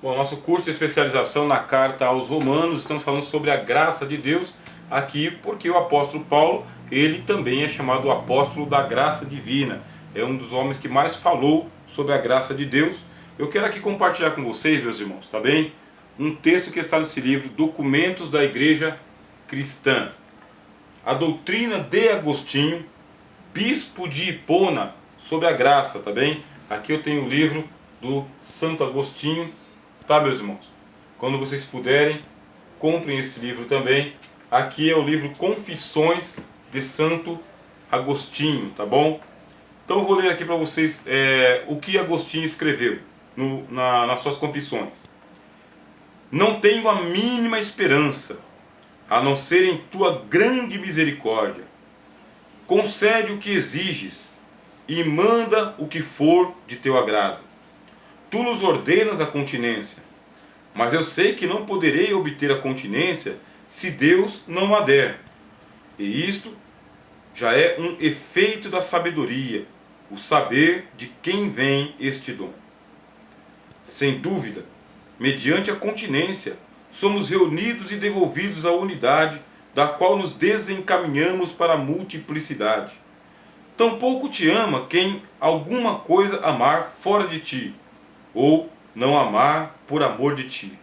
Bom, nosso curso de especialização na carta aos Romanos, estamos falando sobre a graça de Deus aqui, porque o apóstolo Paulo, ele também é chamado o apóstolo da graça divina. É um dos homens que mais falou sobre a graça de Deus. Eu quero aqui compartilhar com vocês, meus irmãos, tá bem? Um texto que está nesse livro, Documentos da Igreja Cristã. A doutrina de Agostinho, bispo de Hipona, sobre a graça, tá bem? Aqui eu tenho o livro do Santo Agostinho, tá, meus irmãos? Quando vocês puderem, comprem esse livro também. Aqui é o livro Confissões de Santo Agostinho, tá bom? Então eu vou ler aqui para vocês o que Agostinho escreveu nas suas confissões. Não tenho a mínima esperança, a não ser em tua grande misericórdia. Concede o que exiges e manda o que for de teu agrado. Tu nos ordenas a continência, mas eu sei que não poderei obter a continência se Deus não a der. E isto já é um efeito da sabedoria, o saber de quem vem este dom. Sem dúvida, mediante a continência, somos reunidos e devolvidos à unidade, da qual nos desencaminhamos para a multiplicidade. Tampouco te ama quem alguma coisa amar fora de ti, ou não amar por amor de ti.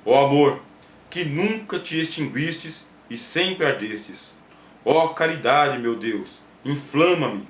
Ó amor, que nunca te extinguistes e sempre ardestes. Ó caridade, meu Deus, inflama-me.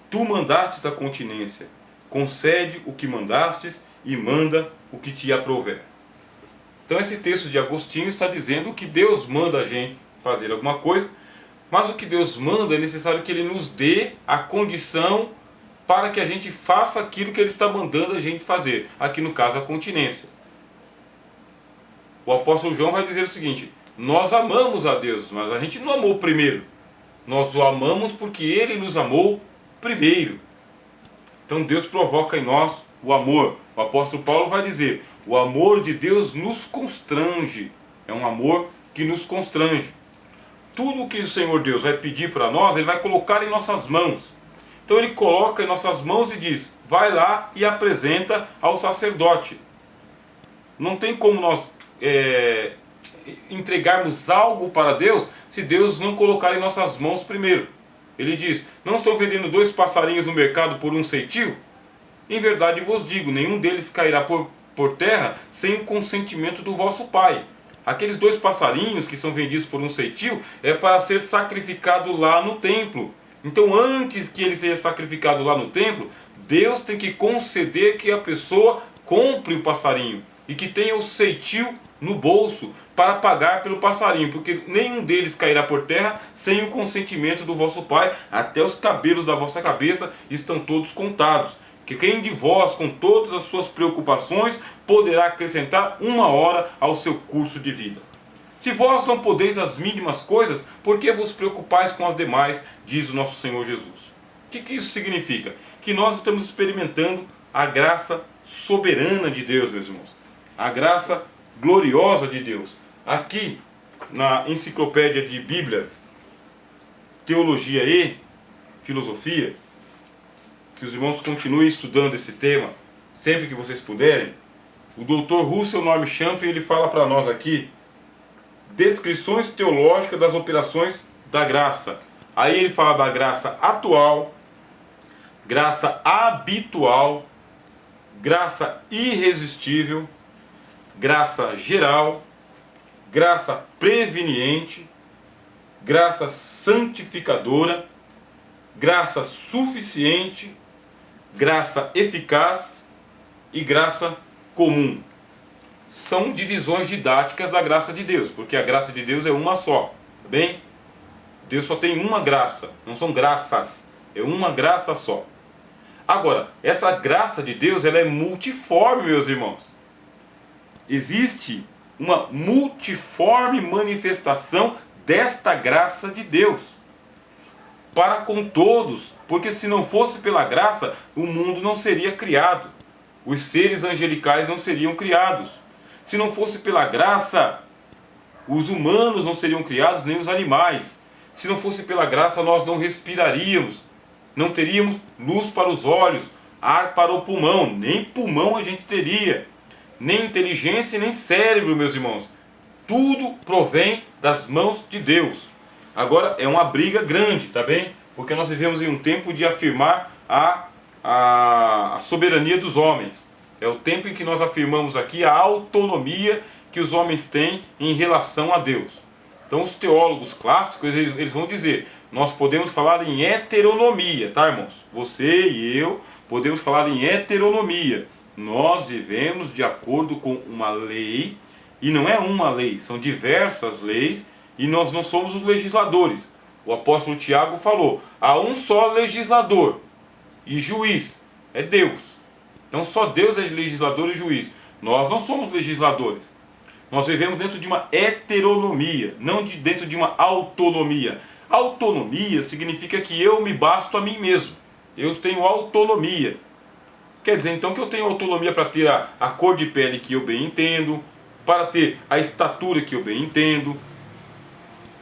Tu mandastes a continência, concede o que mandastes e manda o que te aprouver. Então esse texto de Agostinho está dizendo que Deus manda a gente fazer alguma coisa, mas o que Deus manda é necessário que Ele nos dê a condição para que a gente faça aquilo que Ele está mandando a gente fazer. Aqui no caso a continência. O apóstolo João vai dizer o seguinte: nós amamos a Deus, mas a gente não amou primeiro. Nós o amamos porque Ele nos amou primeiro. Então Deus provoca em nós o amor. O apóstolo Paulo vai dizer: o amor de Deus nos constrange. É um amor que nos constrange. Tudo que o Senhor Deus vai pedir para nós, Ele vai colocar em nossas mãos. Então Ele coloca em nossas mãos e diz: vai lá e apresenta ao sacerdote. Não tem como nós entregarmos algo para Deus se Deus não colocar em nossas mãos primeiro. Ele diz: não estão vendendo 2 passarinhos no mercado por 1 ceitil? Em verdade vos digo, nenhum deles cairá por terra sem o consentimento do vosso Pai. Aqueles 2 passarinhos que são vendidos por 1 ceitil é para ser sacrificado lá no templo. Então antes que ele seja sacrificado lá no templo, Deus tem que conceder que a pessoa compre o passarinho e que tenha o ceitil no bolso para pagar pelo passarinho, porque nenhum deles cairá por terra sem o consentimento do vosso Pai. Até os cabelos da vossa cabeça estão todos contados. Que quem de vós, com todas as suas preocupações, poderá acrescentar 1 hora ao seu curso de vida? Se vós não podeis as mínimas coisas, por que vos preocupais com as demais? Diz o nosso Senhor Jesus. O que isso significa? Que nós estamos experimentando a graça soberana de Deus, meus irmãos. A graça gloriosa de Deus. Aqui, na enciclopédia de Bíblia, Teologia e Filosofia, que os irmãos continuem estudando esse tema, sempre que vocês puderem, o Dr. Russell Norm Champlin, ele fala para nós aqui, descrições teológicas das operações da graça. Aí ele fala da graça atual, graça habitual, graça irresistível, graça geral, graça preveniente, graça santificadora, graça suficiente, graça eficaz e graça comum. São divisões didáticas da graça de Deus, porque a graça de Deus é uma só, tá bem? Deus só tem uma graça, não são graças, é uma graça só. Agora, essa graça de Deus, ela é multiforme, meus irmãos. Existe uma multiforme manifestação desta graça de Deus para com todos, porque se não fosse pela graça, o mundo não seria criado, os seres angelicais não seriam criados. Se não fosse pela graça, os humanos não seriam criados, nem os animais. Se não fosse pela graça, nós não respiraríamos, não teríamos luz para os olhos, ar para o pulmão, nem pulmão a gente teria. nem inteligência, nem cérebro, meus irmãos. Tudo provém das mãos de Deus. Agora é uma briga grande, tá bem? Porque nós vivemos em um tempo de afirmar a soberania dos homens. É o tempo em que nós afirmamos aqui a autonomia que os homens têm em relação a Deus. Então os teólogos clássicos, eles vão dizer, nós podemos falar em heteronomia, tá, irmãos? Você e eu podemos falar em heteronomia. Nós vivemos de acordo com uma lei, e não é uma lei, são diversas leis, e nós não somos os legisladores. O apóstolo Tiago falou, há um só legislador e juiz, é Deus. Então só Deus é legislador e juiz. Nós não somos legisladores. Nós vivemos dentro de uma heteronomia, não dentro de uma autonomia. Autonomia significa que eu me basto a mim mesmo. Eu tenho autonomia. Quer dizer então que eu tenho autonomia para ter a cor de pele que eu bem entendo, para ter a estatura que eu bem entendo,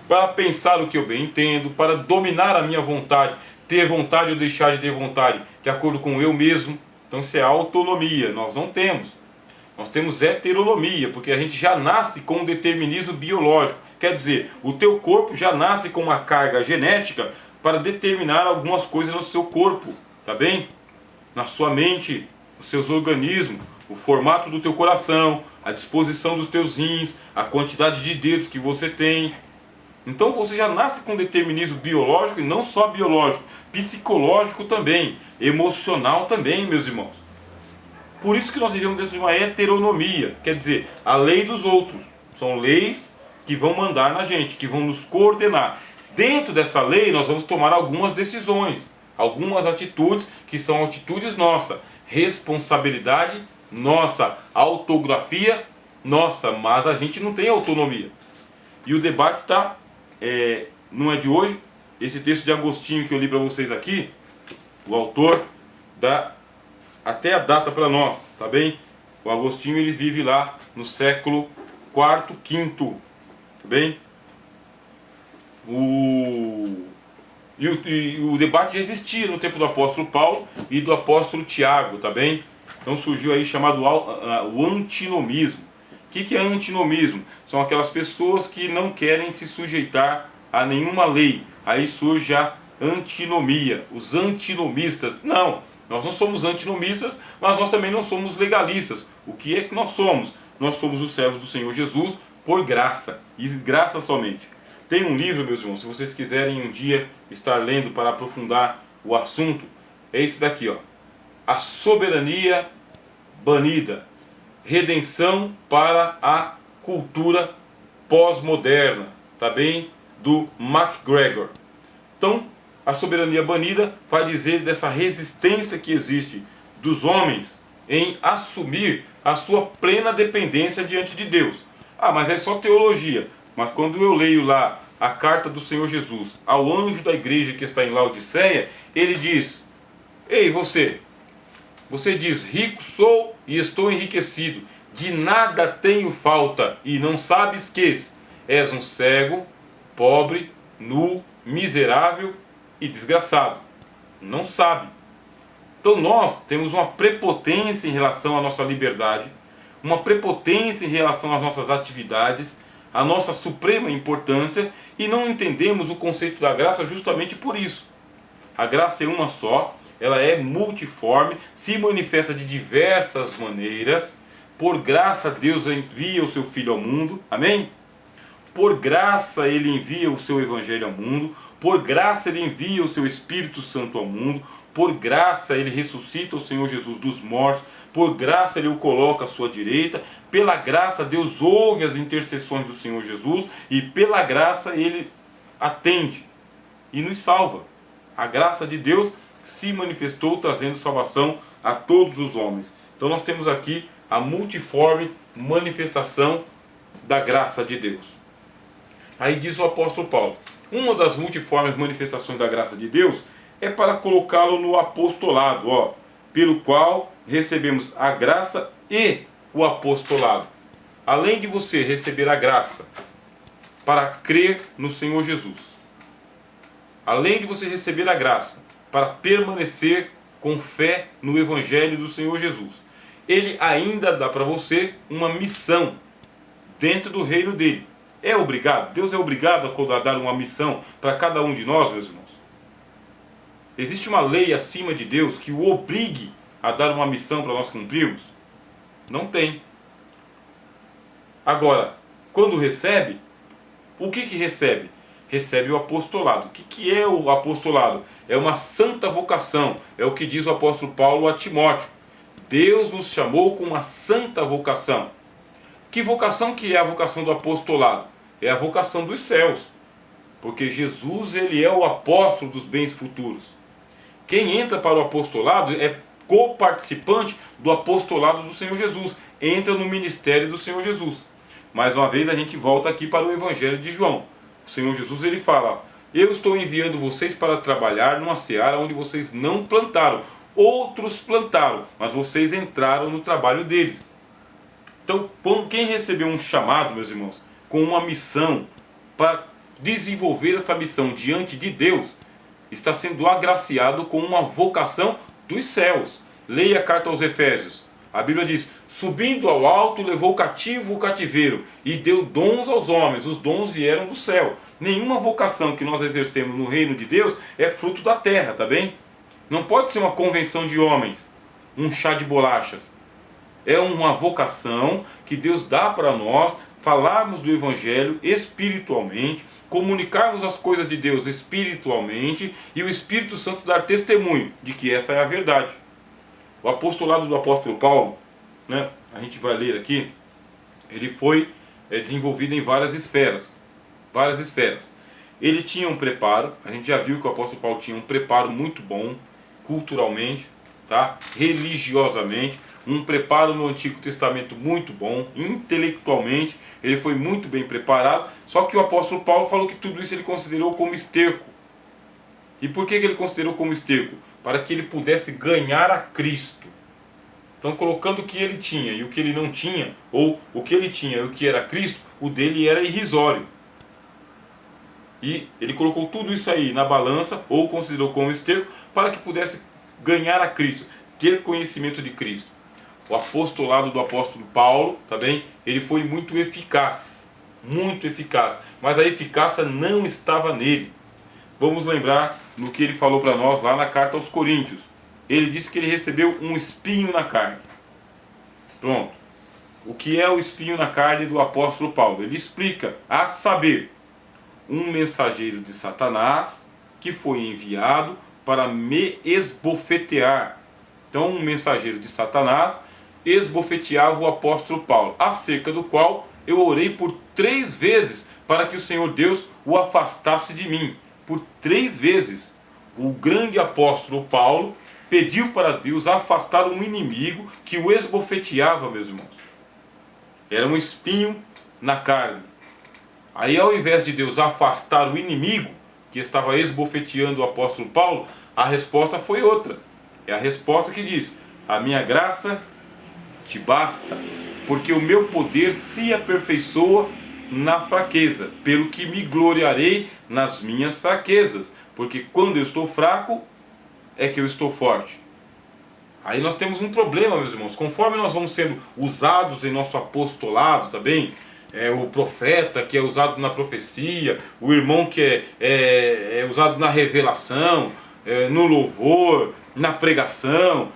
para pensar o que eu bem entendo, para dominar a minha vontade, ter vontade ou deixar de ter vontade, de acordo com eu mesmo. Então isso é autonomia, nós não temos. Nós temos heteronomia, porque a gente já nasce com um determinismo biológico. Quer dizer, o teu corpo já nasce com uma carga genética para determinar algumas coisas no seu corpo, tá bem? Na sua mente, nos seus organismos, o formato do teu coração, a disposição dos teus rins, a quantidade de dedos que você tem. Então você já nasce com determinismo biológico, e não só biológico, psicológico também, emocional também, meus irmãos. Por isso que nós vivemos dentro de uma heteronomia, quer dizer, a lei dos outros. São leis que vão mandar na gente, que vão nos coordenar. Dentro dessa lei nós vamos tomar algumas decisões, algumas atitudes que são atitudes nossas, responsabilidade nossa, autografia nossa, mas a gente não tem autonomia. E o debate não é de hoje. Esse texto de Agostinho que eu li para vocês aqui, o autor dá até a data para nós, tá bem? O Agostinho ele vive lá no século IV, V, tá bem? O debate já existia no tempo do apóstolo Paulo e do apóstolo Tiago, tá bem? Então surgiu aí chamado o antinomismo. O que é antinomismo? São aquelas pessoas que não querem se sujeitar a nenhuma lei. Aí surge a antinomia, os antinomistas. Não, nós não somos antinomistas, mas nós também não somos legalistas. O que é que nós somos? Nós somos os servos do Senhor Jesus por graça, e graça somente. Tem um livro, meus irmãos, se vocês quiserem um dia estar lendo para aprofundar o assunto, é esse daqui, ó. A Soberania Banida. Redenção para a cultura pós-moderna, tá bem? Do MacGregor. Então, a soberania banida vai dizer dessa resistência que existe dos homens em assumir a sua plena dependência diante de Deus. Ah, mas é só teologia. Mas quando eu leio lá a carta do Senhor Jesus ao anjo da igreja que está em Laodiceia, ele diz: ei, você diz, rico sou e estou enriquecido, de nada tenho falta, e não sabes que és um cego, pobre, nu, miserável e desgraçado. Não sabe. Então nós temos uma prepotência em relação à nossa liberdade, uma prepotência em relação às nossas atividades, a nossa suprema importância, e não entendemos o conceito da graça justamente por isso. A graça é uma só, ela é multiforme, se manifesta de diversas maneiras. Por graça Deus envia o seu Filho ao mundo, amém? Por graça Ele envia o seu Evangelho ao mundo, por graça Ele envia o seu Espírito Santo ao mundo, por graça Ele ressuscita o Senhor Jesus dos mortos, por graça Ele o coloca à sua direita, pela graça Deus ouve as intercessões do Senhor Jesus e pela graça Ele atende e nos salva. A graça de Deus se manifestou trazendo salvação a todos os homens. Então nós temos aqui a multiforme manifestação da graça de Deus. Aí diz o apóstolo Paulo, uma das multiformes manifestações da graça de Deus é para colocá-lo no apostolado, ó, pelo qual recebemos a graça e o apostolado. Além de você receber a graça para crer no Senhor Jesus, além de você receber a graça para permanecer com fé no Evangelho do Senhor Jesus, ele ainda dá para você uma missão dentro do reino dele. É obrigado? Deus é obrigado a dar uma missão para cada um de nós, meus irmãos? Existe uma lei acima de Deus que o obrigue a dar uma missão para nós cumprirmos? Não tem. Agora, quando recebe, o que recebe? Recebe o apostolado. O que é o apostolado? É uma santa vocação. É o que diz o apóstolo Paulo a Timóteo. Deus nos chamou com uma santa vocação. Que vocação que é a vocação do apostolado? É a vocação dos céus. Porque Jesus, ele é o apóstolo dos bens futuros. Quem entra para o apostolado é coparticipante do apostolado do Senhor Jesus. Entra no ministério do Senhor Jesus. Mais uma vez a gente volta aqui para o Evangelho de João. O Senhor Jesus, ele fala: eu estou enviando vocês para trabalhar numa seara onde vocês não plantaram. Outros plantaram, mas vocês entraram no trabalho deles. Então, quem recebeu um chamado, meus irmãos, com uma missão para desenvolver essa missão diante de Deus, está sendo agraciado com uma vocação dos céus. Leia a carta aos Efésios. A Bíblia diz: subindo ao alto, levou cativo o cativeiro e deu dons aos homens. Os dons vieram do céu. Nenhuma vocação que nós exercemos no reino de Deus é fruto da terra, tá bem? Não pode ser uma convenção de homens, um chá de bolachas. É uma vocação que Deus dá para nós falarmos do Evangelho espiritualmente, comunicarmos as coisas de Deus espiritualmente e o Espírito Santo dar testemunho de que essa é a verdade. O apostolado do apóstolo Paulo, né, a gente vai ler aqui, ele foi desenvolvido em várias esferas. Várias esferas. Ele tinha um preparo, a gente já viu que o apóstolo Paulo tinha um preparo muito bom, culturalmente, tá? Religiosamente, um preparo no Antigo Testamento muito bom, intelectualmente, ele foi muito bem preparado, só que o apóstolo Paulo falou que tudo isso ele considerou como esterco. E por que ele considerou como esterco? Para que ele pudesse ganhar a Cristo. Então, colocando o que ele tinha e o que ele não tinha, ou o que ele tinha e o que era Cristo, o dele era irrisório. E ele colocou tudo isso aí na balança, ou considerou como esterco, para que pudesse ganhar a Cristo, ter conhecimento de Cristo. O apostolado do apóstolo Paulo, tá bem? Ele foi muito eficaz, mas a eficácia não estava nele. Vamos lembrar no que ele falou para nós lá na carta aos Coríntios. Ele disse que ele recebeu um espinho na carne. Pronto. O que é o espinho na carne do apóstolo Paulo? Ele explica, a saber, um mensageiro de Satanás que foi enviado para me esbofetear. Então, um mensageiro de Satanás esbofeteava o apóstolo Paulo, acerca do qual eu orei por 3 vezes para que o Senhor Deus o afastasse de mim. Por 3 vezes, o grande apóstolo Paulo pediu para Deus afastar um inimigo que o esbofeteava, meus irmãos. Era um espinho na carne. Aí, ao invés de Deus afastar o inimigo que estava esbofeteando o apóstolo Paulo, a resposta foi outra. É a resposta que diz: a minha graça te basta, porque o meu poder se aperfeiçoa na fraqueza, pelo que me gloriarei nas minhas fraquezas, porque quando eu estou fraco, é que eu estou forte. Aí nós temos um problema, meus irmãos, conforme nós vamos sendo usados em nosso apostolado, tá bem? O profeta que é usado na profecia, o irmão que é usado na revelação, no louvor, na pregação,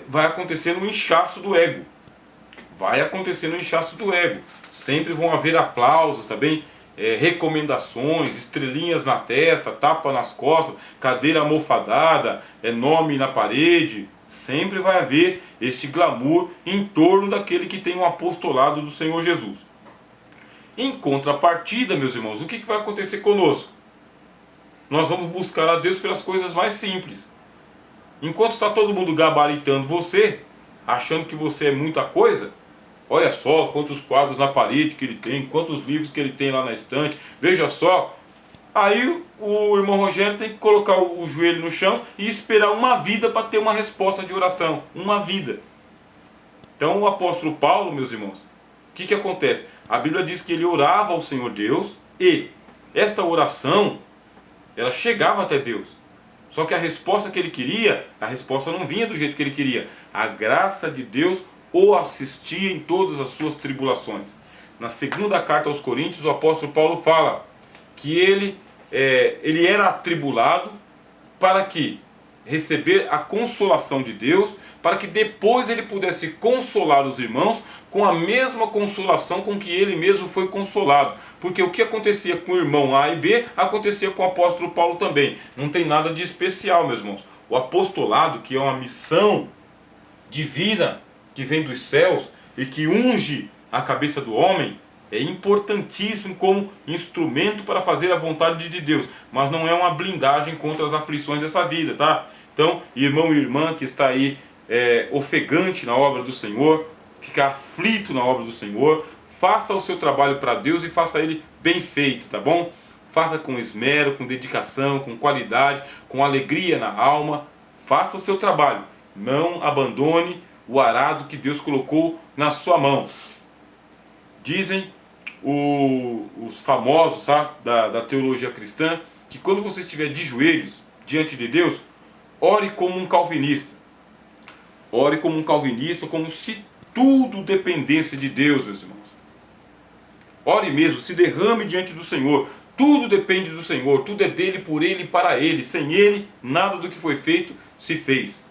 vai acontecendo um inchaço do ego. Vai acontecendo um inchaço do ego. Sempre vão haver aplausos, tá bem? Recomendações, estrelinhas na testa, tapa nas costas, cadeira almofadada, nome na parede. Sempre vai haver este glamour em torno daquele que tem um apostolado do Senhor Jesus. Em contrapartida, meus irmãos, o que vai acontecer conosco? Nós vamos buscar a Deus pelas coisas mais simples. Enquanto está todo mundo gabaritando você, achando que você é muita coisa, olha só quantos quadros na parede que ele tem, quantos livros que ele tem lá na estante, veja só. Aí o irmão Rogério tem que colocar o joelho no chão e esperar uma vida para ter uma resposta de oração. Uma vida. Então o apóstolo Paulo, meus irmãos, o que acontece? A Bíblia diz que ele orava ao Senhor Deus e esta oração, ela chegava até Deus. Só que a resposta que ele queria, a resposta não vinha do jeito que ele queria. A graça de Deus o assistia em todas as suas tribulações. Na segunda carta aos Coríntios, o apóstolo Paulo fala que ele era atribulado para que receber a consolação de Deus, para que depois ele pudesse consolar os irmãos com a mesma consolação com que ele mesmo foi consolado. Porque o que acontecia com o irmão A e B, acontecia com o apóstolo Paulo também. Não tem nada de especial, meus irmãos. O apostolado, que é uma missão divina, que vem dos céus e que unge a cabeça do homem, é importantíssimo como instrumento para fazer a vontade de Deus, mas não é uma blindagem contra as aflições dessa vida, tá? Então, irmão e irmã que está aí ofegante na obra do Senhor, fica aflito na obra do Senhor, faça o seu trabalho para Deus e faça ele bem feito, tá bom? Faça com esmero, com dedicação, com qualidade, com alegria na alma, faça o seu trabalho, não abandone o arado que Deus colocou na sua mão. Dizem os famosos, sabe, da teologia cristã, que quando você estiver de joelhos diante de Deus, ore como um calvinista. Ore como um calvinista, como se tudo dependesse de Deus, meus irmãos. Ore mesmo, se derrame diante do Senhor. Tudo depende do Senhor, tudo é dele, por ele e para ele. Sem ele, nada do que foi feito se fez.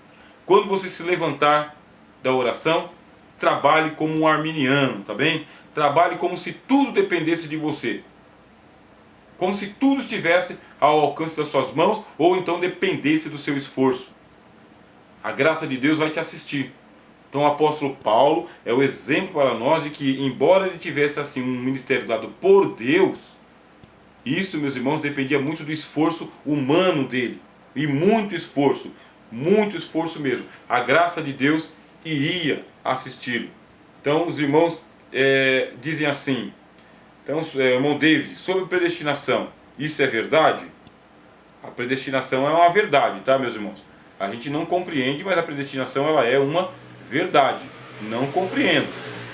Quando você se levantar da oração, trabalhe como um arminiano, tá bem? Trabalhe como se tudo dependesse de você. Como se tudo estivesse ao alcance das suas mãos, ou então dependesse do seu esforço. A graça de Deus vai te assistir. Então o apóstolo Paulo é o exemplo para nós de que, embora ele tivesse assim um ministério dado por Deus, isso, meus irmãos, dependia muito do esforço humano dele. E muito esforço mesmo. A graça de Deus iria assisti-lo. Então os irmãos dizem assim, então, irmão David, sobre predestinação, isso é verdade? A predestinação é uma verdade, tá, meus irmãos? A gente não compreende, mas a predestinação ela é uma verdade. Não compreendo,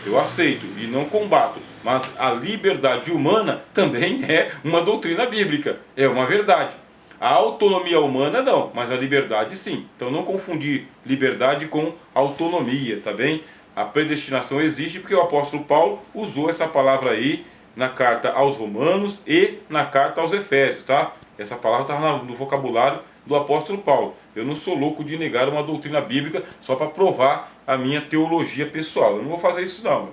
eu aceito e não combato, mas a liberdade humana também é uma doutrina bíblica, é uma verdade. A autonomia humana não, mas a liberdade sim. Então não confundir liberdade com autonomia, tá bem? A predestinação existe porque o apóstolo Paulo usou essa palavra aí na carta aos Romanos e na carta aos Efésios, tá? Essa palavra está no vocabulário do apóstolo Paulo. Eu não sou louco de negar uma doutrina bíblica só para provar a minha teologia pessoal. Eu não vou fazer isso não.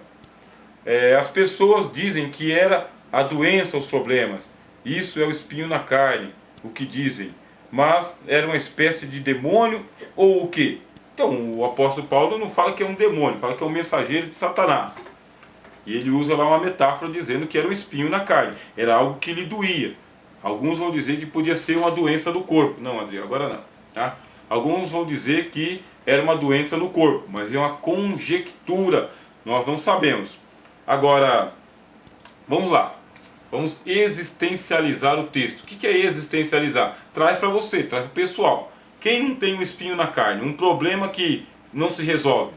As pessoas dizem que era a doença os problemas. Isso é o espinho na carne, o que dizem. Mas era uma espécie de demônio ou o quê? Então o apóstolo Paulo não fala que é um demônio, fala que é um mensageiro de Satanás. E ele usa lá uma metáfora dizendo que era um espinho na carne. Era algo que lhe doía. Alguns vão dizer que podia ser uma doença do corpo. Não, Adriano, agora não. Tá? Alguns vão dizer que era uma doença no corpo, mas é uma conjectura. Nós não sabemos. Agora, vamos lá. Vamos existencializar o texto. O que é existencializar? Traz para você, traz para o pessoal. Quem não tem um espinho na carne, um problema que não se resolve?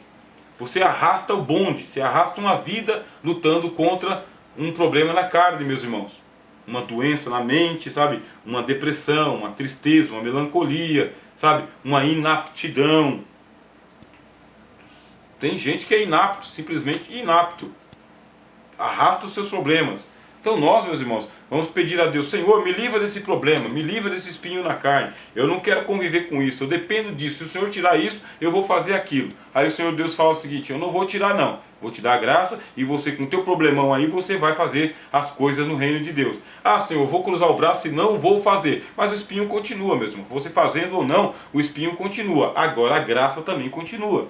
Você arrasta o bonde, você arrasta uma vida lutando contra um problema na carne, meus irmãos. Uma doença na mente, sabe? Uma depressão, uma tristeza, uma melancolia, sabe? Uma inaptidão. Tem gente que é inapto, simplesmente inapto. Arrasta os seus problemas. Então nós, meus irmãos, vamos pedir a Deus: Senhor, me livra desse problema, me livra desse espinho na carne. Eu não quero conviver com isso, eu dependo disso. Se o Senhor tirar isso, eu vou fazer aquilo. Aí o Senhor Deus fala o seguinte: eu não vou tirar não, vou te dar a graça e você com o teu problemão aí, você vai fazer as coisas no reino de Deus. Ah, Senhor, eu vou cruzar o braço e não vou fazer. Mas o espinho continua, meu irmão. Você fazendo ou não, o espinho continua. Agora a graça também continua.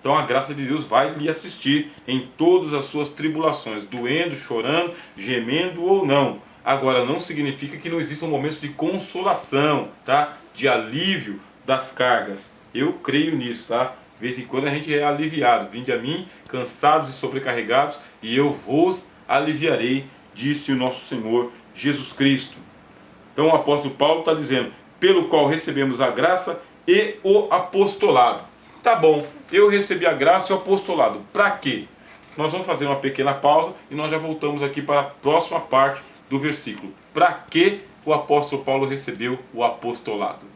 Então a graça de Deus vai lhe assistir em todas as suas tribulações, doendo, chorando, gemendo ou não. Agora não significa que não existam momentos de consolação, tá? De alívio das cargas. Eu creio nisso, tá? De vez em quando a gente é aliviado. Vinde a mim, cansados e sobrecarregados, e eu vos aliviarei, disse o nosso Senhor Jesus Cristo. Então o apóstolo Paulo está dizendo: pelo qual recebemos a graça e o apostolado. Tá bom, eu recebi a graça e o apostolado. Para quê? Nós vamos fazer uma pequena pausa e nós já voltamos aqui para a próxima parte do versículo. Para que o apóstolo Paulo recebeu o apostolado.